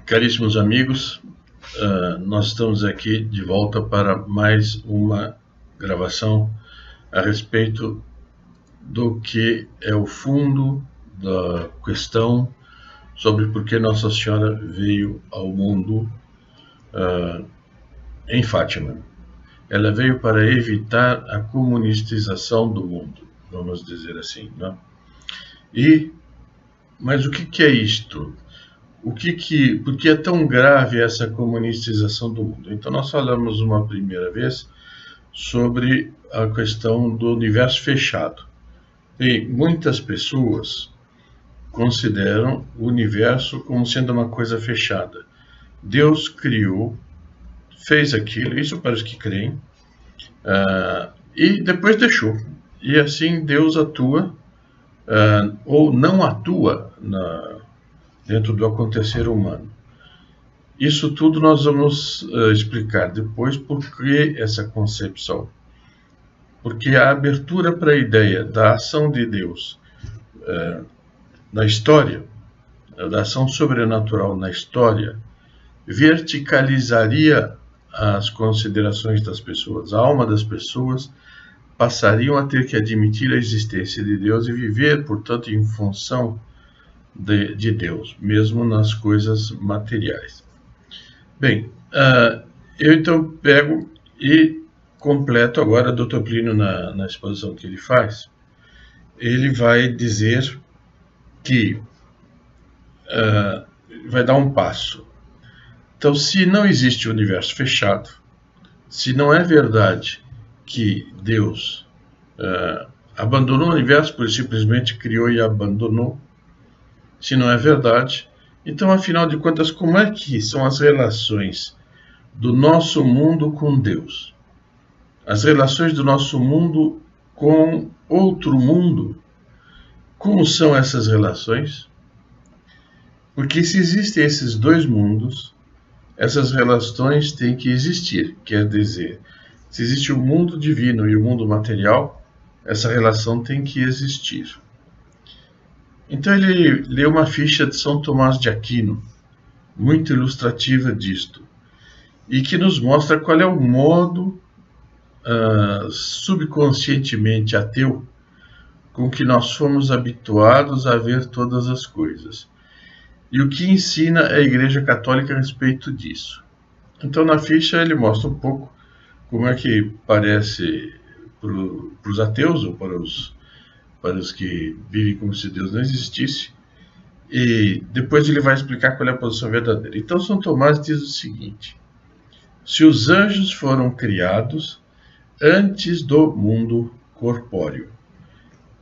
Caríssimos amigos, nós estamos aqui de volta para mais uma gravação a respeito do que é o fundo da questão sobre por que Nossa Senhora veio ao mundo em Fátima. Ela veio para evitar a comunistização do mundo, vamos dizer assim, né? Mas o que é isto? Por que é tão grave essa comunistização do mundo? Então nós falamos uma primeira vez sobre a questão do universo fechado. E muitas pessoas consideram o universo como sendo uma coisa fechada. Deus criou, fez aquilo, isso para os que creem, e depois deixou. E assim Deus atua, ou não atua dentro do acontecer humano. Isso tudo nós vamos explicar depois por que essa concepção. Porque a abertura para a ideia da ação de Deus na história, da ação sobrenatural na história, verticalizaria as considerações das pessoas. A alma das pessoas passariam a ter que admitir a existência de Deus e viver, portanto, em função de Deus, mesmo nas coisas materiais. Bem, eu então pego e completo agora Dr. Plínio na exposição que ele faz. Ele vai dizer que vai dar um passo. Então, se não existe universo fechado, se não é verdade que Deus abandonou o universo, porque simplesmente criou e abandonou, se não é verdade, então, afinal de contas, como é que são as relações do nosso mundo com Deus? As relações do nosso mundo com outro mundo? Como são essas relações? Porque se existem esses dois mundos, essas relações têm que existir. Quer dizer, se existe o mundo divino e o mundo material, essa relação tem que existir. Então ele leu uma ficha de São Tomás de Aquino, muito ilustrativa disto, e que nos mostra qual é o modo subconscientemente ateu com que nós fomos habituados a ver todas as coisas, e o que ensina a Igreja Católica a respeito disso. Então na ficha ele mostra um pouco como é que parece para os ateus ou para os que vivem como se Deus não existisse, e depois ele vai explicar qual é a posição verdadeira. Então São Tomás diz o seguinte: se os anjos foram criados antes do mundo corpóreo,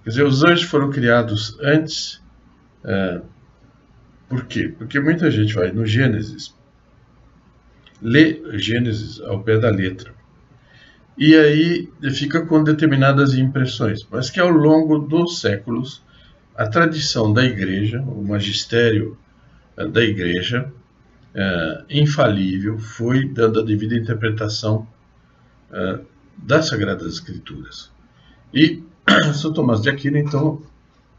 quer dizer, os anjos foram criados antes, por quê? Porque muita gente vai no Gênesis, lê Gênesis ao pé da letra, e aí fica com determinadas impressões, mas que ao longo dos séculos, a tradição da Igreja, o magistério da Igreja, infalível, foi dando a devida interpretação das Sagradas Escrituras. E São Tomás de Aquino, então,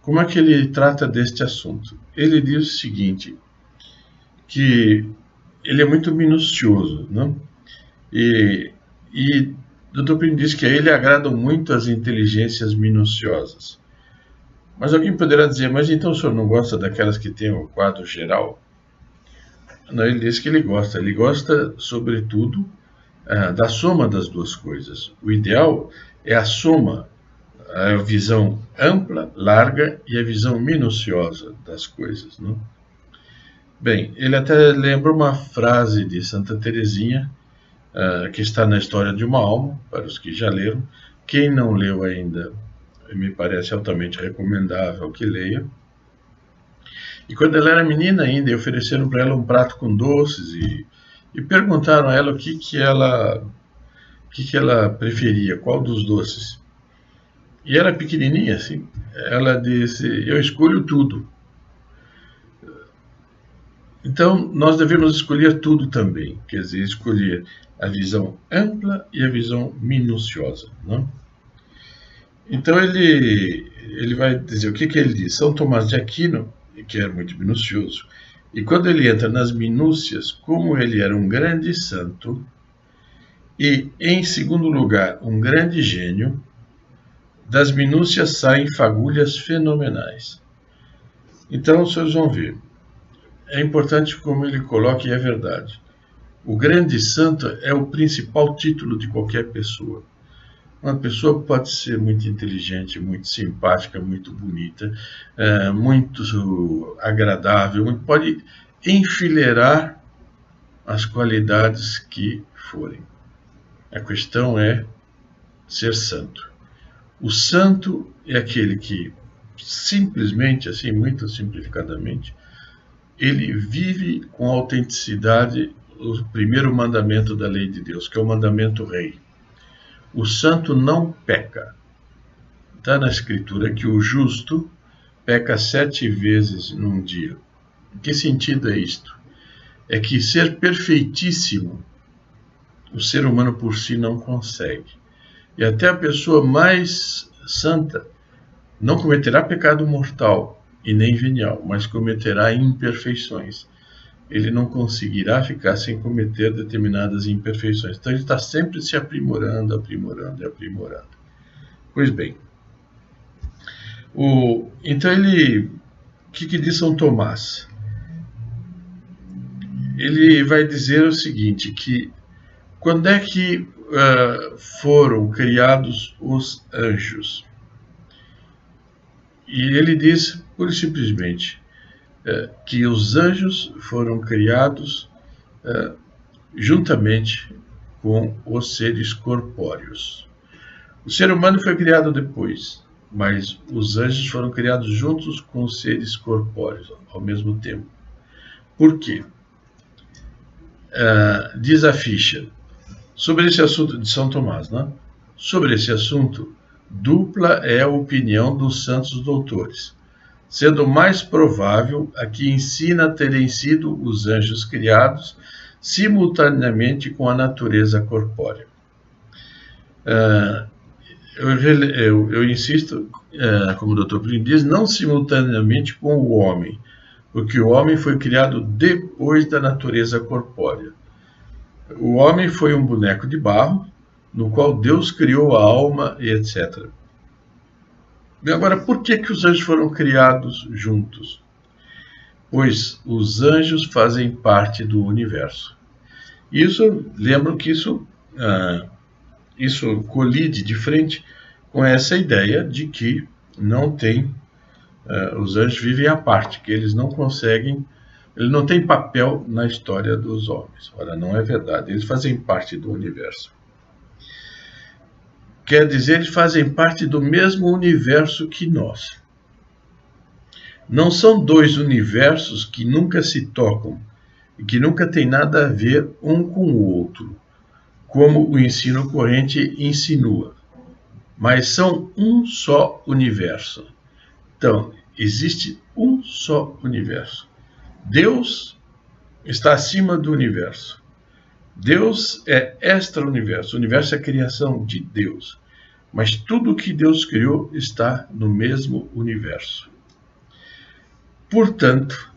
como é que ele trata deste assunto? Ele diz o seguinte, que ele é muito minucioso, né? E Dr. Plínio diz que a ele agradam muito as inteligências minuciosas. Mas alguém poderá dizer, mas então o senhor não gosta daquelas que têm o quadro geral? Não, ele diz que ele gosta sobretudo da soma das duas coisas. O ideal é a soma, a visão ampla, larga e a visão minuciosa das coisas, né? Bem, ele até lembra uma frase de Santa Teresinha, que está na História de uma Alma, para os que já leram. Quem não leu ainda, me parece altamente recomendável que leia. E quando ela era menina ainda, ofereceram para ela um prato com doces e perguntaram a ela o que ela preferia, qual dos doces. E ela pequenininha assim, ela disse, eu escolho tudo. Então, nós devemos escolher tudo também, quer dizer, escolher a visão ampla e a visão minuciosa, não? Então, ele vai dizer, o que ele diz? São Tomás de Aquino, que era muito minucioso, E quando ele entra nas minúcias, como ele era um grande santo e, em segundo lugar, um grande gênio, das minúcias saem fagulhas fenomenais. Então, vocês vão ver. É importante como ele coloca, e é verdade. O grande santo é o principal título de qualquer pessoa. Uma pessoa pode ser muito inteligente, muito simpática, muito bonita, muito agradável, pode enfileirar as qualidades que forem. A questão é ser santo. O santo é aquele que, simplesmente, assim, muito simplificadamente, ele vive com autenticidade o primeiro mandamento da lei de Deus, que é o mandamento rei. O santo não peca. Está na Escritura que o justo peca 7 vezes num dia. Em que sentido é isto? É que ser perfeitíssimo, o ser humano por si não consegue. E até a pessoa mais santa não cometerá pecado mortal e nem venial, mas cometerá imperfeições. Ele não conseguirá ficar sem cometer determinadas imperfeições. Então ele está sempre se aprimorando, aprimorando e aprimorando. Pois bem, então o que diz São Tomás? Ele vai dizer o seguinte, que quando é que foram criados os anjos? E ele diz, pura e simplesmente, que os anjos foram criados juntamente com os seres corpóreos. O ser humano foi criado depois, mas os anjos foram criados juntos com os seres corpóreos ao mesmo tempo. Por quê? Diz a ficha, sobre esse assunto de São Tomás, né? Sobre esse assunto, dupla é a opinião dos santos doutores, sendo mais provável a que ensina terem sido os anjos criados simultaneamente com a natureza corpórea. Eu insisto, como o Dr. Plínio diz, não simultaneamente com o homem, porque o homem foi criado depois da natureza corpórea. O homem foi um boneco de barro, no qual Deus criou a alma e etc. E agora, por que os anjos foram criados juntos? Pois os anjos fazem parte do universo. Lembro que isso colide de frente com essa ideia de que os anjos vivem à parte, que eles não conseguem, eles não têm papel na história dos homens. Ora, não é verdade, eles fazem parte do universo. Quer dizer, eles fazem parte do mesmo universo que nós. Não são dois universos que nunca se tocam e que nunca têm nada a ver um com o outro, como o ensino corrente insinua, mas são um só universo. Então, existe um só universo. Deus está acima do universo. Deus é extra-universo. O universo é a criação de Deus. Mas tudo que Deus criou está no mesmo universo. Portanto,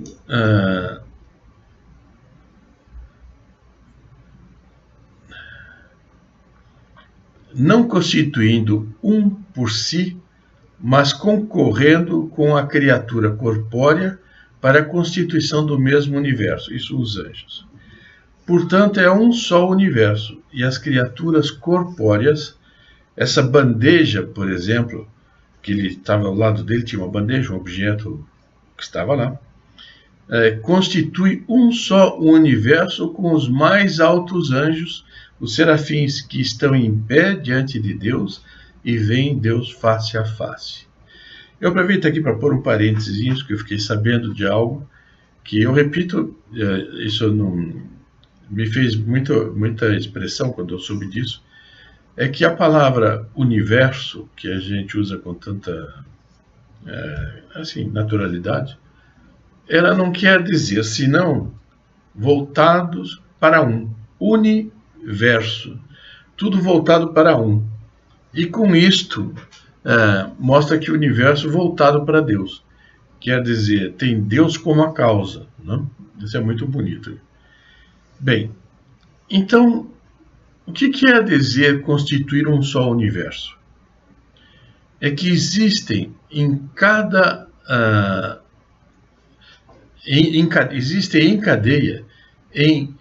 não constituindo um por si, mas concorrendo com a criatura corpórea para a constituição do mesmo universo. Isso os anjos. Portanto, é um só universo, e as criaturas corpóreas, essa bandeja, por exemplo, que ele estava ao lado dele, tinha uma bandeja, um objeto que estava lá, constitui um só universo com os mais altos anjos, os serafins que estão em pé diante de Deus e veem Deus face a face. Eu aproveito aqui para pôr um parênteses, que eu fiquei sabendo de algo que eu repito, isso não me fez muita expressão quando eu soube disso, é que a palavra universo, que a gente usa com tanta naturalidade, ela não quer dizer senão voltados para um, universo, tudo voltado para um. E com isto, mostra que o universo voltado para Deus. quer dizer, tem Deus como a causa, né? Isso é muito bonito. Bem, então, o que quer dizer constituir um só universo? É que existem em cada existem em cadeia, em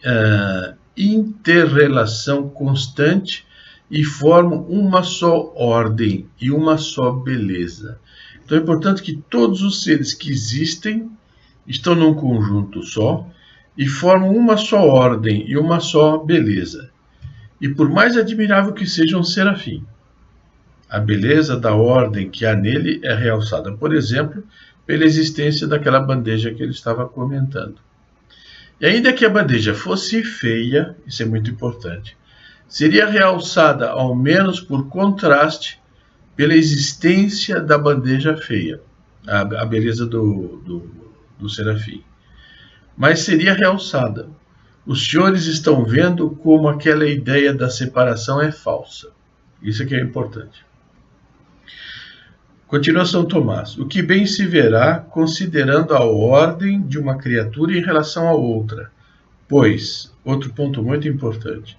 interrelação constante e formam uma só ordem e uma só beleza. Então é importante que todos os seres que existem estão num conjunto só e formam uma só ordem e uma só beleza. E por mais admirável que seja um serafim, a beleza da ordem que há nele é realçada, por exemplo, pela existência daquela bandeja que ele estava comentando. E ainda que a bandeja fosse feia, isso é muito importante, seria realçada ao menos por contraste pela existência da bandeja feia, a beleza do serafim. Mas seria realçada. Os senhores estão vendo como aquela ideia da separação é falsa. Isso é que é importante. Continua São Tomás. O que bem se verá considerando a ordem de uma criatura em relação a outra. Pois, outro ponto muito importante,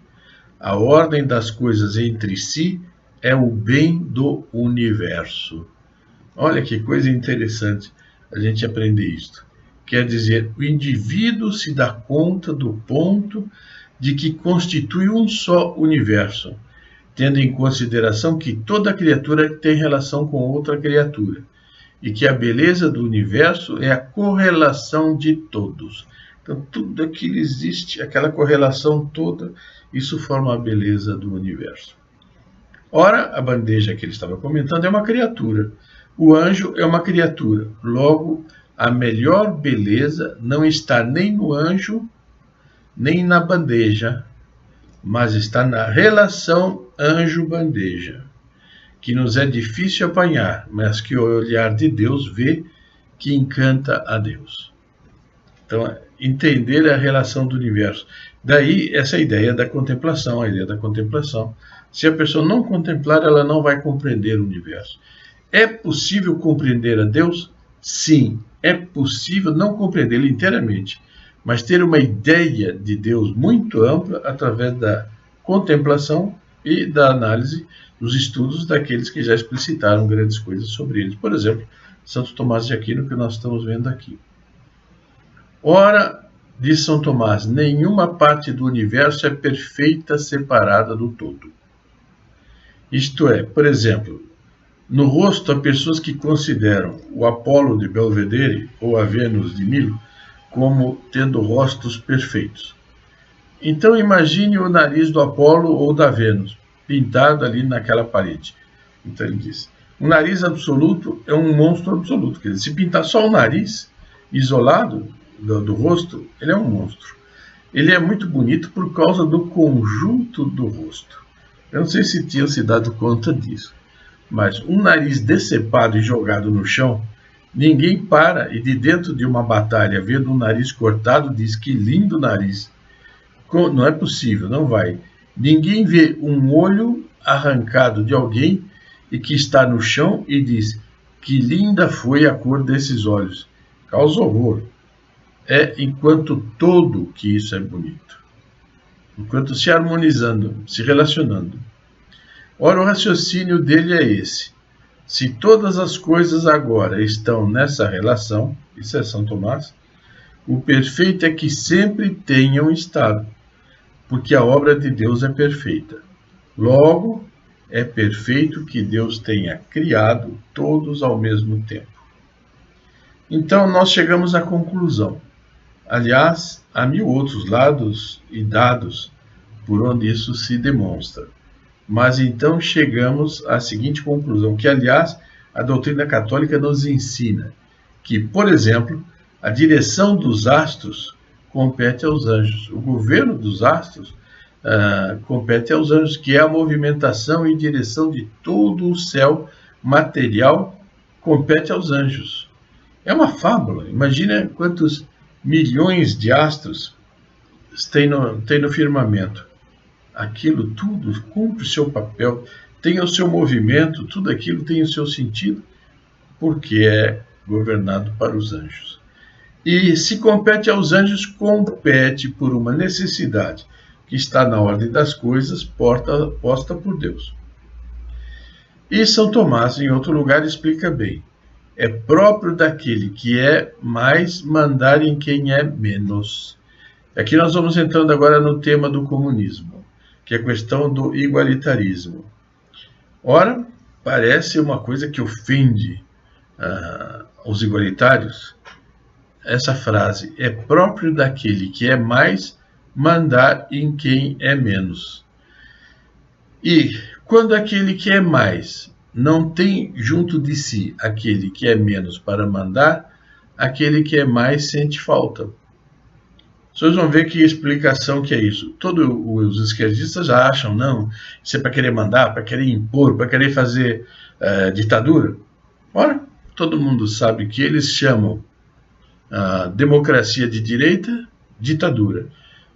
a ordem das coisas entre si é o bem do universo. Olha que coisa interessante a gente aprender isto. Quer dizer, o indivíduo se dá conta do ponto de que constitui um só universo, tendo em consideração que toda criatura tem relação com outra criatura, e que a beleza do universo é a correlação de todos. Então, tudo aquilo existe, aquela correlação toda, isso forma a beleza do universo. Ora, a bandeja que ele estava comentando é uma criatura. O anjo é uma criatura. Logo, a melhor beleza não está nem no anjo, nem na bandeja, mas está na relação anjo-bandeja, que nos é difícil apanhar, mas que o olhar de Deus vê que encanta a Deus. Então, entender a relação do universo. Daí, essa ideia da contemplação, a ideia da contemplação. Se a pessoa não contemplar, ela não vai compreender o universo. É possível compreender a Deus? Sim, é possível não compreendê-lo inteiramente, mas ter uma ideia de Deus muito ampla através da contemplação e da análise dos estudos daqueles que já explicitaram grandes coisas sobre eles. Por exemplo, Santo Tomás de Aquino, que nós estamos vendo aqui. Ora, diz São Tomás, nenhuma parte do universo é perfeita separada do todo. Isto é, por exemplo, no rosto há pessoas que consideram o Apolo de Belvedere ou a Vênus de Milo como tendo rostos perfeitos. Então imagine o nariz do Apolo ou da Vênus, pintado ali naquela parede. Então ele diz, o nariz absoluto é um monstro absoluto. Quer dizer, se pintar só o nariz, isolado do rosto, ele é um monstro. Ele é muito bonito por causa do conjunto do rosto. Eu não sei se tinham se dado conta disso, mas um nariz decepado e jogado no chão, ninguém para e de dentro de uma batalha, vendo um nariz cortado, diz que lindo nariz. Não é possível, não vai. Ninguém vê um olho arrancado de alguém e que está no chão e diz que linda foi a cor desses olhos. Causa horror. É enquanto todo que isso é bonito. Enquanto se harmonizando, se relacionando. Ora, o raciocínio dele é esse. Se todas as coisas agora estão nessa relação, isso é São Tomás, o perfeito é que sempre tenham estado, porque a obra de Deus é perfeita. Logo, é perfeito que Deus tenha criado todos ao mesmo tempo. Então, nós chegamos à conclusão. Aliás, há 1000 outros lados e dados por onde isso se demonstra. Mas então chegamos à seguinte conclusão, que aliás a doutrina católica nos ensina que, por exemplo, a direção dos astros compete aos anjos. O governo dos astros compete aos anjos, que é a movimentação e direção de todo o céu material, compete aos anjos. É uma fábula. Imagina quantos milhões de astros tem no firmamento. Aquilo tudo cumpre o seu papel, tem o seu movimento, tudo aquilo tem o seu sentido, porque é governado para os anjos. E se compete aos anjos, compete por uma necessidade que está na ordem das coisas posta por Deus. E São Tomás, em outro lugar, explica bem. É próprio daquele que é mais mandar em quem é menos. Aqui nós vamos entrando agora no tema do comunismo, que é a questão do igualitarismo. Ora, parece uma coisa que ofende os igualitários. Essa frase é próprio daquele que é mais mandar em quem é menos. E quando aquele que é mais não tem junto de si aquele que é menos para mandar, aquele que é mais sente falta. Vocês vão ver que explicação que é isso. Todos os esquerdistas já acham, não, isso é para querer mandar, para querer impor, para querer fazer ditadura. Ora, todo mundo sabe que eles chamam a democracia de direita, ditadura.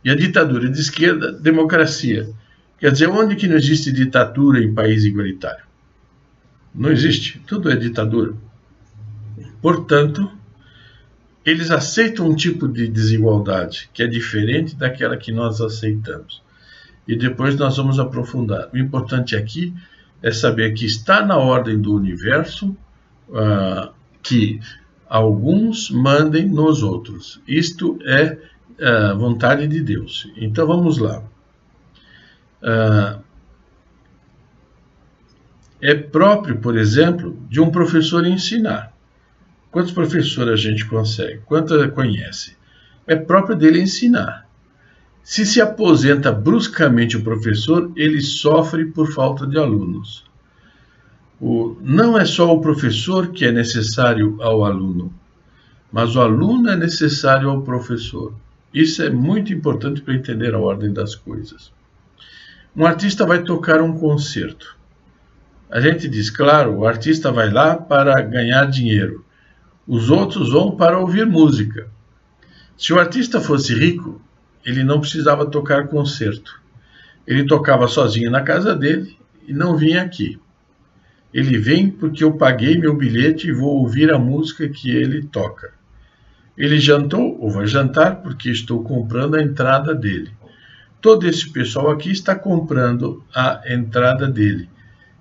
E a ditadura de esquerda, democracia. Quer dizer, onde que não existe ditadura em país igualitário? Não existe, tudo é ditadura. Portanto, eles aceitam um tipo de desigualdade que é diferente daquela que nós aceitamos. E depois nós vamos aprofundar. O importante aqui é saber que está na ordem do universo que alguns mandem nos outros. Isto é vontade de Deus. Então vamos lá. É próprio, por exemplo, de um professor ensinar. Quantos professores a gente consegue? Quantos conhece? É próprio dele ensinar. Se aposenta bruscamente o professor, ele sofre por falta de alunos. Não é só o professor que é necessário ao aluno, mas o aluno é necessário ao professor. Isso é muito importante para entender a ordem das coisas. Um artista vai tocar um concerto. A gente diz, claro, o artista vai lá para ganhar dinheiro. Os outros vão para ouvir música. Se o artista fosse rico, ele não precisava tocar concerto. Ele tocava sozinho na casa dele e não vinha aqui. Ele vem porque eu paguei meu bilhete e vou ouvir a música que ele toca. Ele jantou ou vai jantar porque estou comprando a entrada dele. Todo esse pessoal aqui está comprando a entrada dele.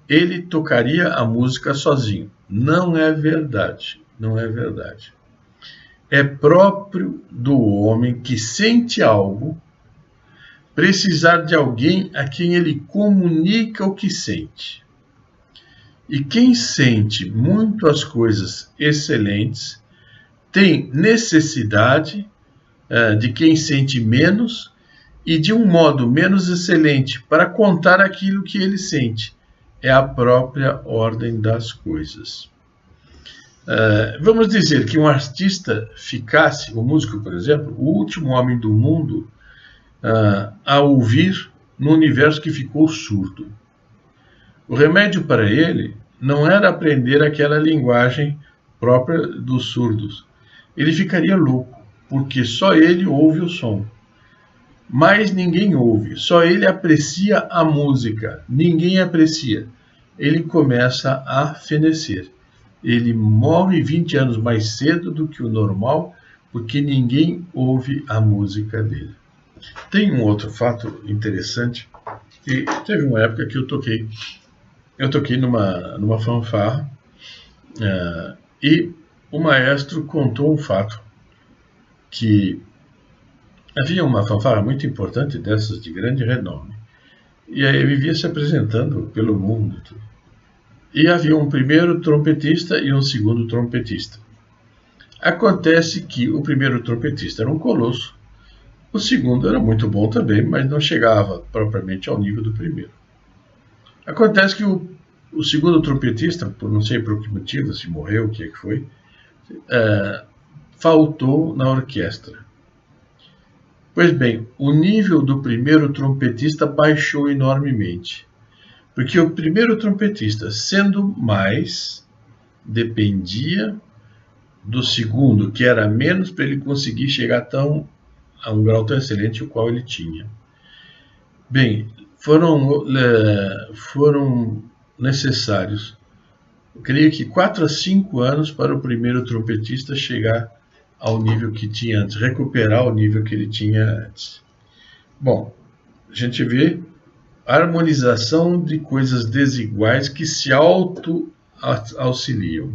Ele tocaria a música sozinho. Não é verdade. Não é verdade. É próprio do homem que sente algo precisar de alguém a quem ele comunica o que sente. E quem sente muito as coisas excelentes tem necessidade de quem sente menos e de um modo menos excelente para contar aquilo que ele sente. É a própria ordem das coisas. Vamos dizer que um artista ficasse, um músico, por exemplo, o último homem do mundo a ouvir no universo que ficou surdo. O remédio para ele não era aprender aquela linguagem própria dos surdos. Ele ficaria louco, porque só ele ouve o som. Mas ninguém ouve, só ele aprecia a música, ninguém aprecia. Ele começa a fenecer. Ele morre 20 anos mais cedo do que o normal, porque ninguém ouve a música dele. Tem um outro fato interessante, que teve uma época que eu toquei numa fanfarra, e o maestro contou um fato, que havia uma fanfarra muito importante dessas de grande renome, e aí vivia se apresentando pelo mundo. E havia um primeiro trompetista e um segundo trompetista. Acontece que o primeiro trompetista era um colosso, o segundo era muito bom também, mas não chegava propriamente ao nível do primeiro. Acontece que o segundo trompetista, por não sei por que motivo, se morreu, o que é que foi, faltou na orquestra. Pois bem, o nível do primeiro trompetista baixou enormemente. Porque o primeiro trompetista, sendo mais, dependia do segundo, que era menos, para ele conseguir chegar a um grau tão excelente o qual ele tinha. Bem, foram necessários eu creio que 4 a 5 anos para o primeiro trompetista chegar ao nível que tinha antes, recuperar o nível que ele tinha antes. Bom, a gente vê a harmonização de coisas desiguais que se auto-auxiliam.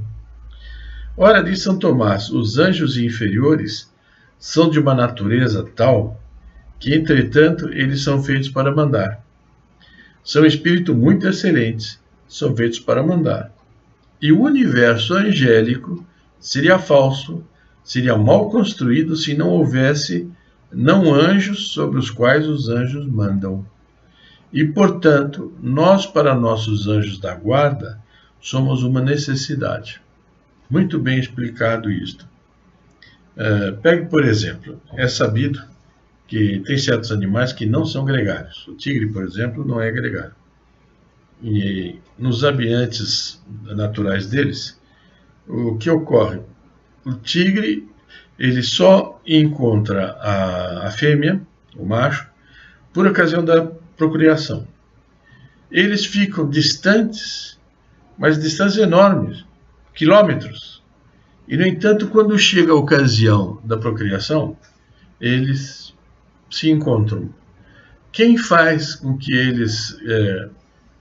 Ora, diz São Tomás, os anjos inferiores são de uma natureza tal que, entretanto, eles são feitos para mandar. São espíritos muito excelentes, são feitos para mandar. E o universo angélico seria falso, seria mal construído se não houvesse não anjos sobre os quais os anjos mandam. E, portanto, nós, para nossos anjos da guarda, somos uma necessidade. Muito bem explicado isto. Pegue, por exemplo, é sabido que tem certos animais que não são gregários. O tigre, por exemplo, não é gregário. E nos ambientes naturais deles, o que ocorre? O tigre, ele só encontra a fêmea, o macho, por ocasião da procriação. Eles ficam distantes, mas distâncias enormes, quilômetros. E, no entanto, quando chega a ocasião da procriação, eles se encontram. Quem faz com que eles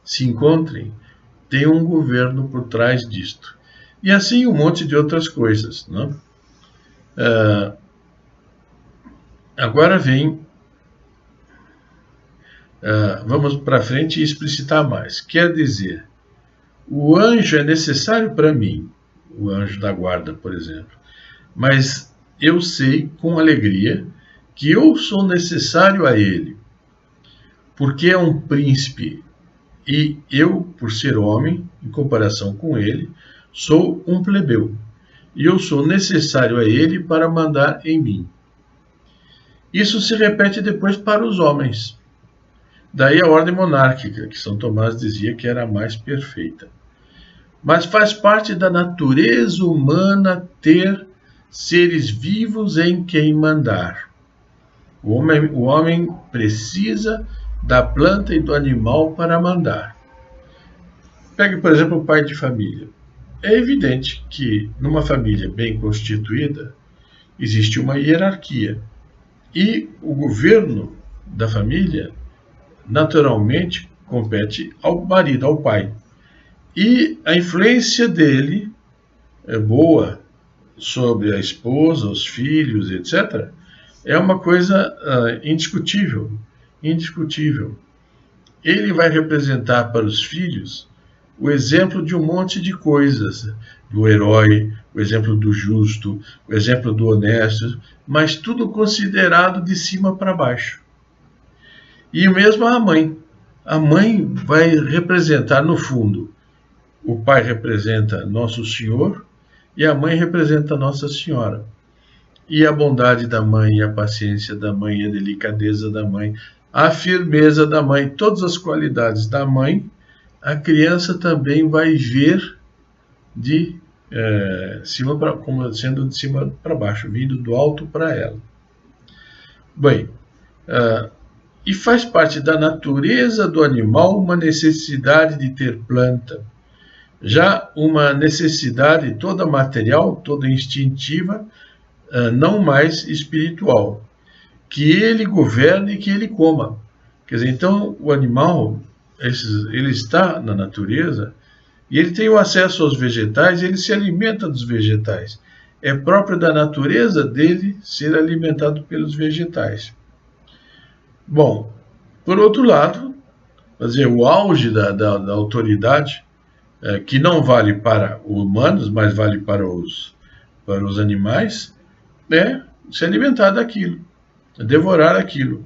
se encontrem tem um governo por trás disto. E assim um monte de outras coisas. Né? Agora vamos para frente e explicitar mais. Quer dizer, o anjo é necessário para mim, o anjo da guarda, por exemplo, mas eu sei com alegria que eu sou necessário a ele, porque é um príncipe e eu, por ser homem, em comparação com ele, sou um plebeu, e eu sou necessário a ele para mandar em mim. Isso se repete depois para os homens. Daí a ordem monárquica, que São Tomás dizia que era a mais perfeita. Mas faz parte da natureza humana ter seres vivos em quem mandar. O homem precisa da planta e do animal para mandar. Pegue, por exemplo, o pai de família. É evidente que, numa família bem constituída, existe uma hierarquia. E o governo da família, naturalmente, compete ao marido, ao pai. E a influência dele é boa sobre a esposa, os filhos, etc., é uma coisa indiscutível. Indiscutível. Ele vai representar para os filhos o exemplo de um monte de coisas, do herói, o exemplo do justo, o exemplo do honesto, mas tudo considerado de cima para baixo. E mesmo a mãe. A mãe vai representar, no fundo, o pai representa Nosso Senhor e a mãe representa Nossa Senhora. E a bondade da mãe, a paciência da mãe, a delicadeza da mãe, a firmeza da mãe, todas as qualidades da mãe, a criança também vai ver de cima para, como sendo de cima para baixo, vindo do alto para ela. Bem, e faz parte da natureza do animal uma necessidade de ter planta, já uma necessidade toda material, toda instintiva, não mais espiritual, que ele governe e que ele coma. Quer dizer, então o animal, ele está na natureza e ele tem o acesso aos vegetais, ele se alimenta dos vegetais. É próprio da natureza dele ser alimentado pelos vegetais. Bom, por outro lado, o auge da autoridade, que não vale para os humanos, mas vale para os animais, é se alimentar daquilo, devorar aquilo.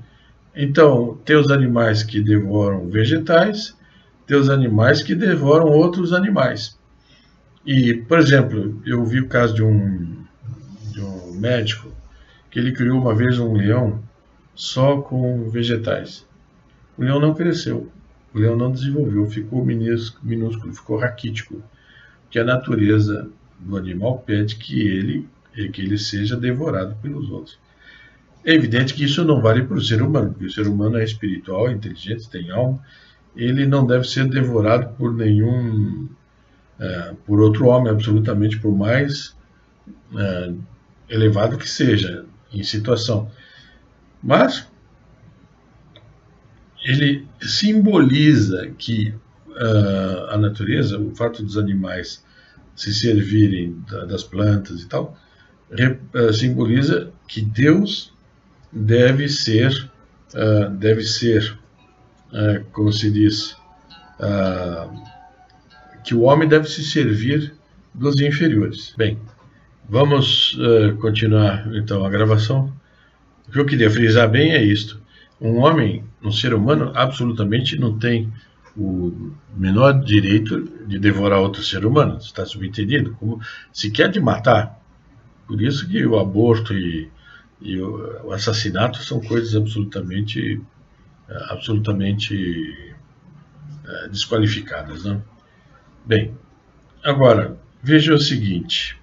Então, tem os animais que devoram vegetais, tem os animais que devoram outros animais. E, por exemplo, eu vi o caso de um médico que ele criou uma vez um leão só com vegetais. O leão não cresceu, o leão não desenvolveu, ficou minúsculo, ficou raquítico, que a natureza do animal pede que ele seja devorado pelos outros. É evidente que isso não vale para o ser humano, porque o ser humano é espiritual, é inteligente, tem alma, ele não deve ser devorado por nenhum por outro homem, absolutamente, por mais elevado que seja em situação. Mas ele simboliza que a natureza, o fato dos animais se servirem das plantas e tal, simboliza que Deus deve ser, como se diz, que o homem deve se servir dos inferiores. Bem, vamos continuar então a gravação. O que eu queria frisar bem é isto. Um homem, um ser humano, absolutamente não tem o menor direito de devorar outro ser humano. Está subentendido? Como se quer de matar. Por isso que o aborto e o assassinato são coisas absolutamente desqualificadas, né? Bem, agora, veja o seguinte.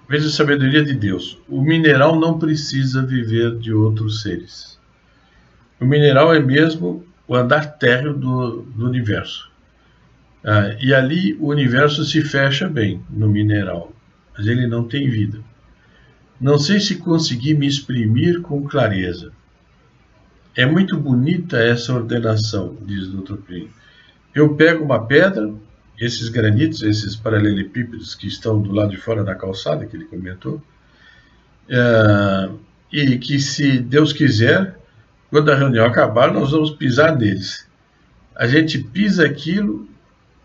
Veja a sabedoria de Deus. O mineral não precisa viver de outros seres. O mineral é mesmo o andar térreo do universo. E ali o universo se fecha bem no mineral, mas ele não tem vida. Não sei se consegui me exprimir com clareza. É muito bonita essa ordenação, diz o Dr. Plínio. Eu pego uma pedra, esses granitos, esses paralelepípedos que estão do lado de fora da calçada, que ele comentou, e que, se Deus quiser, quando a reunião acabar, nós vamos pisar neles. A gente pisa aquilo,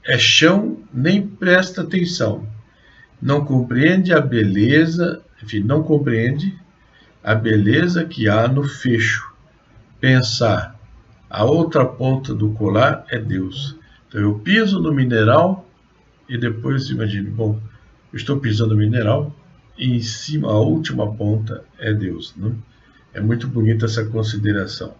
é chão, nem presta atenção. Não compreende a beleza, enfim, não compreende a beleza que há no fecho. Pensar, a outra ponta do colar é Deus. Então eu piso no mineral e depois imagino, bom, eu estou pisando no mineral e em cima a última ponta é Deus, né? É muito bonita essa consideração.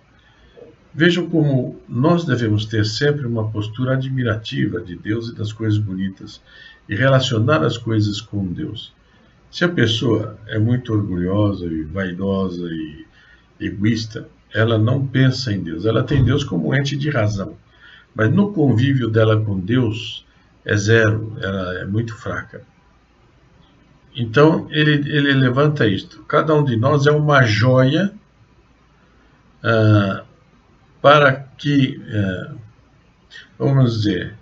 Vejam como nós devemos ter sempre uma postura admirativa de Deus e das coisas bonitas e relacionar as coisas com Deus. Se a pessoa é muito orgulhosa e vaidosa e egoísta, ela não pensa em Deus. Ela tem Deus como ente de razão. Mas no convívio dela com Deus é zero, ela é muito fraca. Então ele levanta isto. Cada um de nós é uma joia para que, vamos dizer,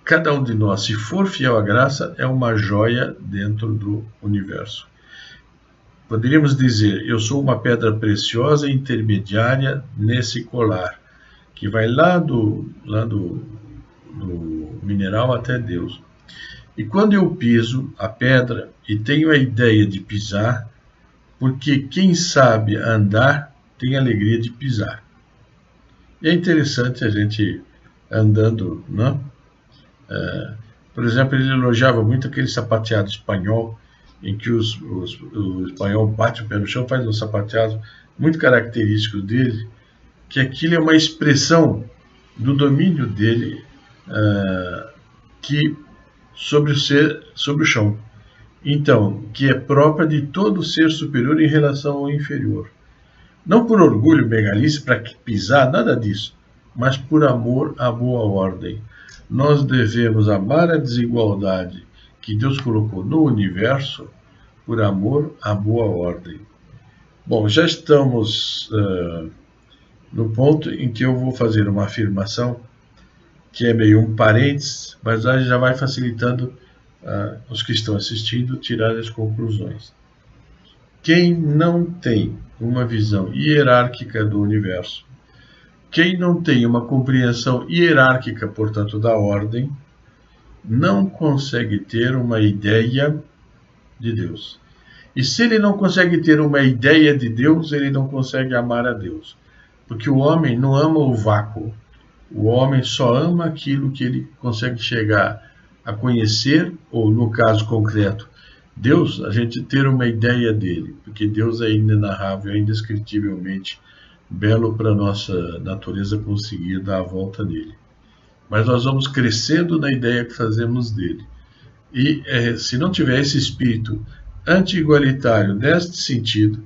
cada um de nós, se for fiel à graça, é uma joia dentro do universo. Poderíamos dizer, eu sou uma pedra preciosa intermediária nesse colar, que vai lá do mineral até Deus. E quando eu piso a pedra e tenho a ideia de pisar, porque quem sabe andar tem alegria de pisar. E é interessante a gente andando, né? Por exemplo, ele elogiava muito aquele sapateado espanhol, em que o espanhol bate o pé no chão, faz um sapateado muito característico dele, que aquilo é uma expressão do domínio dele sobre o chão. Então, que é própria de todo ser superior em relação ao inferior. Não por orgulho, megalice, para pisar, nada disso, mas por amor à boa ordem. Nós devemos amar a desigualdade que Deus colocou no universo por amor à boa ordem. Bom, já estamos no ponto em que eu vou fazer uma afirmação que é meio um parênteses, mas já vai facilitando os que estão assistindo tirar as conclusões. Quem não tem uma visão hierárquica do universo, quem não tem uma compreensão hierárquica, portanto, da ordem, não consegue ter uma ideia de Deus. E se ele não consegue ter uma ideia de Deus, ele não consegue amar a Deus. Porque o homem não ama o vácuo. O homem só ama aquilo que ele consegue chegar a conhecer, ou no caso concreto, Deus, a gente ter uma ideia dele. Porque Deus é inenarrável, é indescritivelmente belo para a nossa natureza conseguir dar a volta nele. Mas nós vamos crescendo na ideia que fazemos dele. E se não tiver esse espírito anti-igualitário neste sentido,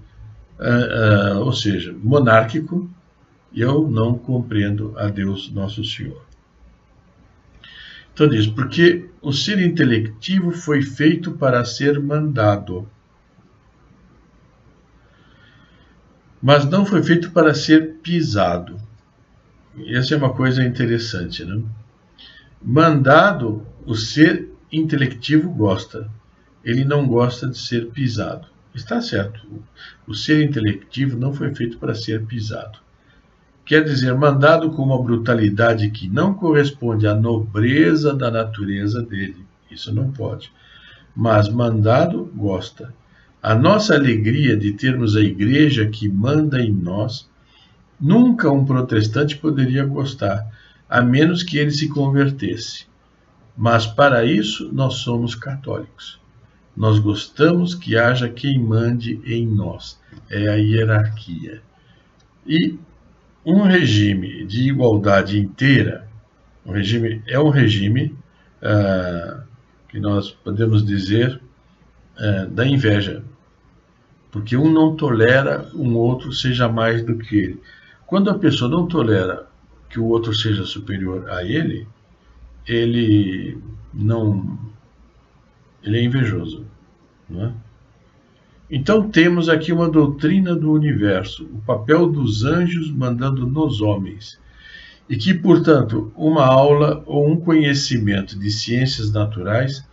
ou seja, monárquico, eu não compreendo a Deus Nosso Senhor. Então diz, porque o ser intelectivo foi feito para ser mandado, mas não foi feito para ser pisado. Essa é uma coisa interessante, né? Mandado, o ser intelectivo gosta. Ele não gosta de ser pisado. Está certo. O ser intelectivo não foi feito para ser pisado. Quer dizer, mandado com uma brutalidade que não corresponde à nobreza da natureza dele. Isso não pode. Mas mandado gosta. A nossa alegria de termos a igreja que manda em nós, nunca um protestante poderia gostar, a menos que ele se convertesse. Mas para isso nós somos católicos. Nós gostamos que haja quem mande em nós. É a hierarquia. E um regime de igualdade inteira, é um regime que nós podemos dizer da inveja. Porque um não tolera um outro seja mais do que ele. Quando a pessoa não tolera que o outro seja superior a ele, ele é invejoso, não é? Então temos aqui uma doutrina do universo, o papel dos anjos mandando nos homens, e que, portanto, uma aula ou um conhecimento de ciências naturais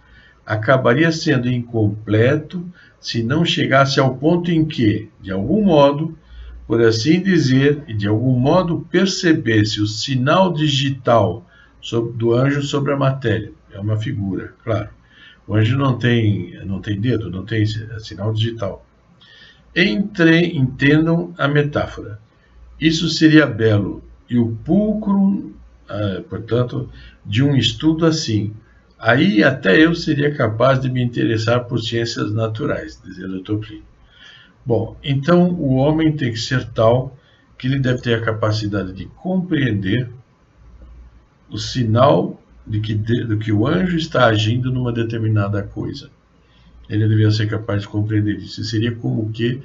acabaria sendo incompleto se não chegasse ao ponto em que, de algum modo, por assim dizer, e de algum modo percebesse o sinal digital do anjo sobre a matéria. É uma figura, claro. O anjo não tem dedo, não tem sinal digital. Entendam a metáfora. Isso seria belo, e o fulcrum, portanto, de um estudo assim. Aí até eu seria capaz de me interessar por ciências naturais, dizia o Dr. Plínio. Bom, então o homem tem que ser tal que ele deve ter a capacidade de compreender o sinal do que o anjo está agindo numa determinada coisa. Ele devia ser capaz de compreender isso. E seria como que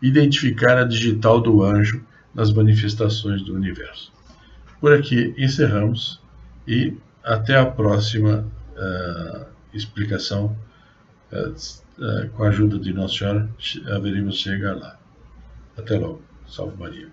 identificar a digital do anjo nas manifestações do universo. Por aqui encerramos e até a próxima explicação. Com a ajuda de Nossa Senhora, haveremos chegar lá. Até logo. Salve Maria.